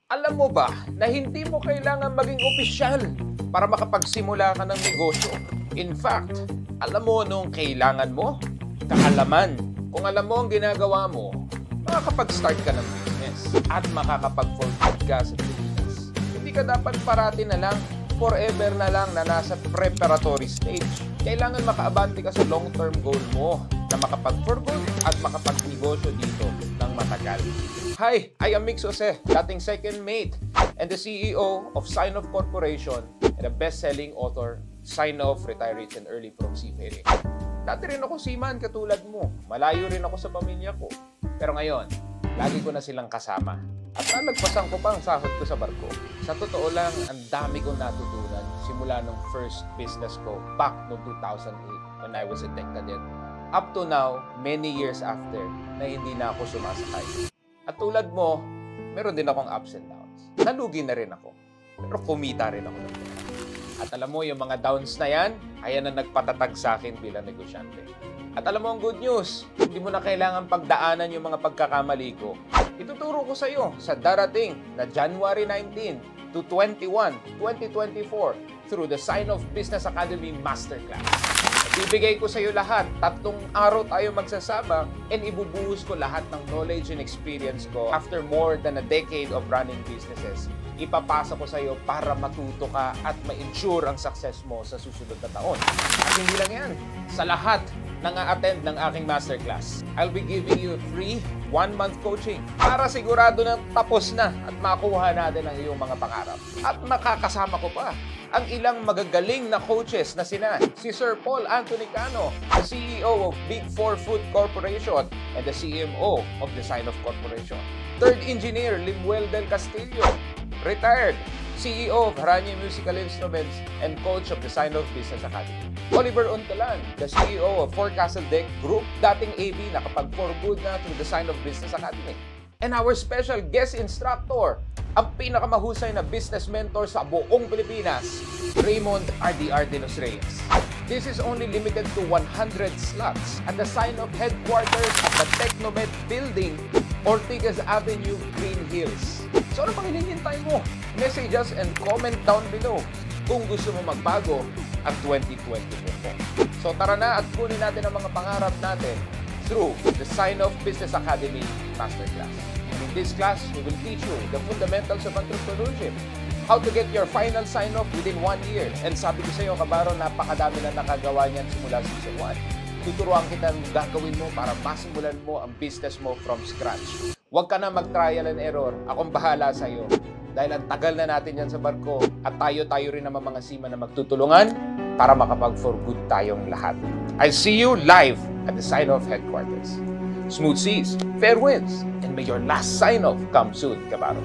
Alam mo ba na hindi mo kailangan maging opisyal para makapagsimula ka ng negosyo? In fact, alam mo nung kailangan mo? Kaalaman. Kung alam mo ang ginagawa mo, makakapag-start ka ng business at makakapag-forward ka sa Pilipinas. Hindi ka dapat parati na lang, forever na lang na nasa preparatory stage. Kailangan makaabante ka sa long-term goal mo na makapag-forward at makapag-negosyo dito ng matagal. Hi, I am Mix Jose, dating second mate and the CEO of Sign-Off Corporation and a best-selling author, Sign-Off, Retire Rich and Early from Seafaring. Dati rin ako seaman katulad mo. Malayo rin ako sa pamilya ko. Pero ngayon, lagi ko na silang kasama. At nalagpasan ko pa ang sahod ko sa barko. Sa totoo lang, ang dami kong natutunan simula nung first business ko back noong 2008 when I was a tech cadet. Up to now, many years after, na hindi na ako sumasakay. At tulad mo, meron din akong ups and downs. Nalugi na rin ako. Pero kumita rin ako ng pera. At alam mo, yung mga downs na yan, kaya na nagpatatag sa akin bilang negosyante. At alam mo ang good news, hindi mo na kailangan pagdaanan yung mga pagkakamali ko. Ituturo ko sa iyo sa darating na January 19 to 21, 2024 through the Sign-Off Business Academy Masterclass. Ibigay ko sa iyo lahat. 3 araw tayo magsasama and ibubuhos ko lahat ng knowledge and experience ko after more than a decade of running businesses. Ipapasa ko sa iyo para matuto ka at ma-ensure ang success mo sa susunod na taon. At hindi lang yan. Sa lahat ng a-attend ng aking masterclass, I'll be giving you free 1-month coaching para sigurado na tapos na at makuha natin ang iyong mga pangarap. At makakasama ko pa ang ilang magagaling na coaches na sina si Sir Paul Anthony Cano, the CEO of Big 4 Food Corporation and the CMO of the Sign-Off Corporation. Third Engineer Limuel del Castillo, retired CEO of Haranya Musical Instruments and coach of the Sign-Off Business Academy. Oliver Untalan, the CEO of Forecastle Deck Group, dating AV nakapag-for good na through the Sign-Off Business Academy. And our special guest instructor, ang pinakamahusay na business mentor sa buong Pilipinas, Raymond RDR de los Reyes. This is only limited to 100 slots at the Sign-Off headquarters at the Technomed Building, Ortigas Avenue, Green Hills. So ano pang hinihintay mo? Message us and comment down below kung gusto mo magbago ang 2024 mo. So tara na at kunin natin ang mga pangarap natin through the Sign-Off Business Academy Masterclass. And in this class, we will teach you the fundamentals of entrepreneurship, how to get your final sign-off within 1 year. And sabi ko sa iyo, kabaro, napakadami na nakagawa niyan simula season 1. Tuturuan kita ng gagawin mo para masimulan mo ang business mo from scratch. Huwag ka na mag-trial and error. Akong bahala sa iyo. Dahil ang tagal na natin yan sa barko at tayo-tayo rin naman mga seaman na magtutulungan para makapag-for good tayong lahat. I'll see you live at the Sign-Off headquarters. Smooth seas, fair winds, and may your last sign-off come soon, kabaro.